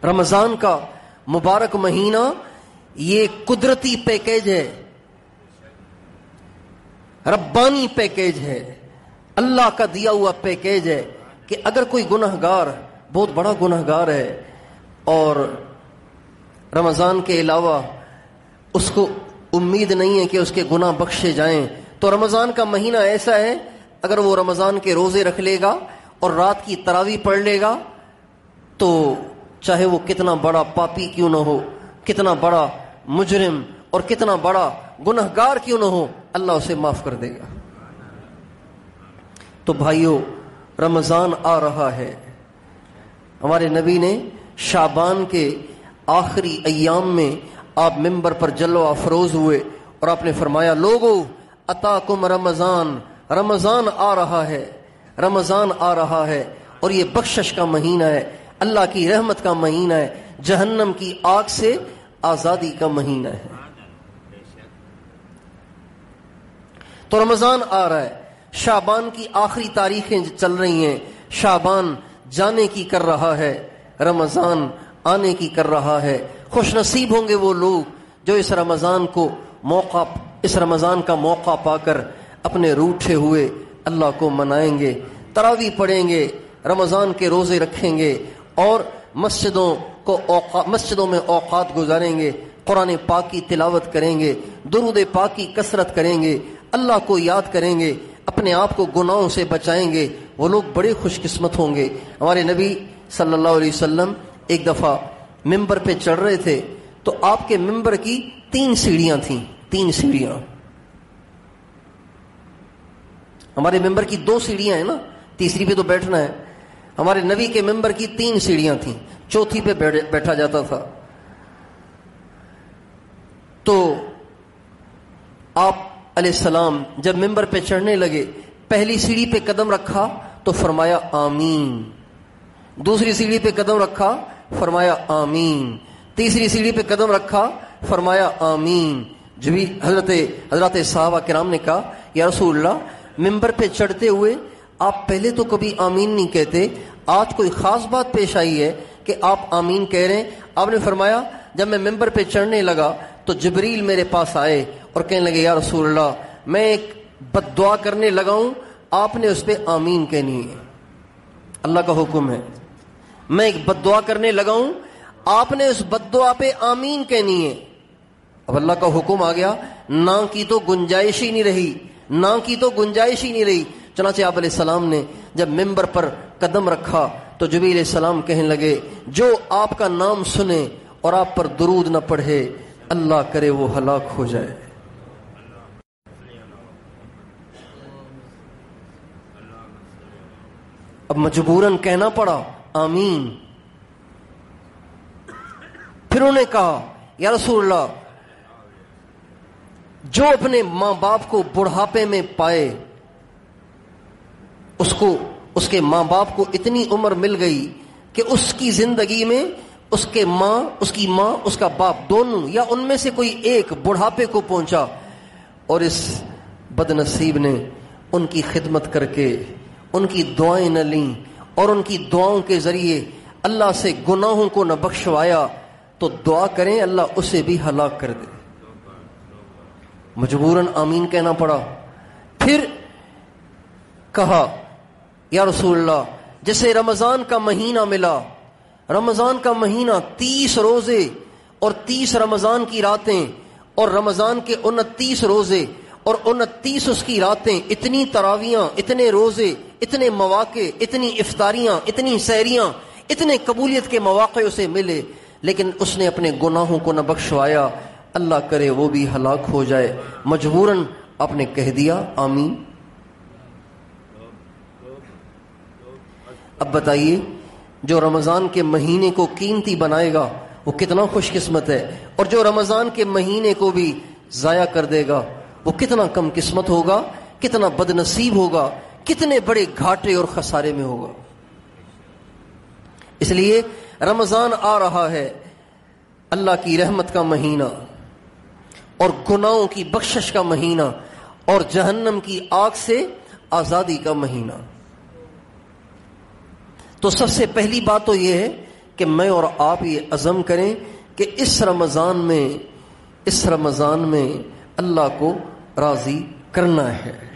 رمضان کا مبارک مہینہ یہ قدرتی پیکیج ہے، ربانی پیکیج ہے، اللہ کا دیا ہوا پیکیج ہے کہ اگر کوئی گنہگار بہت بڑا گنہگار ہے اور رمضان کے علاوہ اس کو امید نہیں ہے کہ اس کے گناہ بخشے جائیں، تو رمضان کا مہینہ ایسا ہے، اگر وہ رمضان کے روزے رکھ لے گا اور رات کی تراویح پڑھ لے گا تو چاہے وہ کتنا بڑا پاپی کیوں نہ ہو، کتنا بڑا مجرم اور کتنا بڑا گنہگار کیوں نہ ہو، اللہ اسے معاف کر دے گا۔ تو بھائیو، رمضان آ رہا ہے۔ ہمارے نبی نے شعبان کے آخری ایام میں آپ منبر پر جلوہ افروز ہوئے اور آپ نے فرمایا، لوگو اتاکم رمضان، رمضان آ رہا ہے، رمضان آ رہا ہے، اور یہ بخشش کا مہینہ ہے، اللہ کی رحمت کا مہینہ ہے، جہنم کی آگ سے آزادی کا مہینہ ہے۔ تو رمضان آ رہا ہے، شعبان کی آخری تاریخیں چل رہی ہیں، شعبان جانے کی کر رہا ہے، رمضان آنے کی کر رہا ہے۔ خوش نصیب ہوں گے وہ لوگ جو اس رمضان کا موقع پا کر اپنے روٹھے ہوئے اللہ کو منائیں گے، تراویح پڑھیں گے، رمضان کے روزے رکھیں گے اور مسجدوں میں اوقات گزاریں گے، قرآن پاک کی تلاوت کریں گے، درود پاک کی کثرت کریں گے، اللہ کو یاد کریں گے، اپنے آپ کو گناہوں سے بچائیں گے، وہ لوگ بڑے خوش قسمت ہوں گے۔ ہمارے نبی صلی اللہ علیہ وسلم ایک دفعہ ممبر پہ چڑھ رہے تھے تو آپ کے ممبر کی 3 سیڑھیاں تھیں، 3 سیڑھیاں۔ ہمارے ممبر کی 2 سیڑھیاں ہیں نا، تیسری پہ تو بیٹھنا ہے۔ ہمارے نبی کے ممبر کی 3 سیڑھیاں تھیں، چوتھی پہ بیٹھا جاتا تھا۔ تو آپ علیہ السلام جب ممبر پہ چڑھنے لگے، پہلی سیڑھی پہ قدم رکھا تو فرمایا آمین، دوسری سیڑھی پہ قدم رکھا فرمایا آمین، تیسری سیڑھی پہ قدم رکھا فرمایا آمین۔ جب حضرت صحابہ کرام نے کہا، یا رسول اللہ، ممبر پہ چڑھتے ہوئے آپ پہلے تو کبھی آمین نہیں کہتے، آج کوئی خاص بات پیش آئی ہے کہ آپ آمین کہہ رہے ہیں؟ آپ نے فرمایا، جب میں ممبر پہ چڑھنے لگا تو جبریل میرے پاس آئے اور کہنے لگے، یا رسول اللہ، میں ایک بد دعا کرنے لگا ہوں، آپ نے اس پہ آمین کہنی ہے، اللہ کا حکم ہے۔ میں ایک بد دعا کرنے لگا ہوں، آپ نے اس بد دعا پہ آمین کہنی ہے۔ اب اللہ کا حکم آ گیا، نہ کی تو گنجائش ہی نہیں رہی، نہ کی تو گنجائش ہی نہیں رہی۔ چنانچہ آپ علیہ السلام نے جب ممبر پر قدم رکھا تو جبریل علیہ السلام کہنے لگے، جو آپ کا نام سنے اور آپ پر درود نہ پڑھے، اللہ کرے وہ ہلاک ہو جائے۔ اب مجبوراً کہنا پڑا آمین۔ پھر انہوں نے کہا، یا رسول اللہ، جو اپنے ماں باپ کو بڑھاپے میں پائے، اس کے ماں باپ کو اتنی عمر مل گئی کہ اس کی زندگی میں اس کی ماں اس کا باپ دونوں یا ان میں سے کوئی ایک بڑھاپے کو پہنچا اور اس بد نصیب نے ان کی خدمت کر کے ان کی دعائیں نہ لیں اور ان کی دعاؤں کے ذریعے اللہ سے گناہوں کو نہ بخشوایا، تو دعا کریں اللہ اسے بھی ہلاک کر دے۔ مجبوراً آمین کہنا پڑا۔ پھر کہا، یا رسول اللہ، جیسے رمضان کا مہینہ ملا، رمضان کا مہینہ 30 روزے اور 30 رمضان کی راتیں اور رمضان کے 29 روزے اور 29 اس کی راتیں، اتنی تراویاں، اتنے روزے، اتنے مواقع، اتنی افطاریاں، اتنی سحریاں، اتنے قبولیت کے مواقع اسے ملے، لیکن اس نے اپنے گناہوں کو نہ بخشوایا، اللہ کرے وہ بھی ہلاک ہو جائے۔ مجبوراً آپ نے کہہ دیا آمین۔ اب بتائیے، جو رمضان کے مہینے کو قیمتی بنائے گا وہ کتنا خوش قسمت ہے، اور جو رمضان کے مہینے کو بھی ضائع کر دے گا وہ کتنا کم قسمت ہوگا، کتنا بد نصیب ہوگا، کتنے بڑے گھاٹے اور خسارے میں ہوگا۔ اس لیے رمضان آ رہا ہے، اللہ کی رحمت کا مہینہ اور گناہوں کی بخشش کا مہینہ اور جہنم کی آگ سے آزادی کا مہینہ۔ تو سب سے پہلی بات تو یہ ہے کہ میں اور آپ یہ عزم کریں کہ اس رمضان میں اللہ کو راضی کرنا ہے.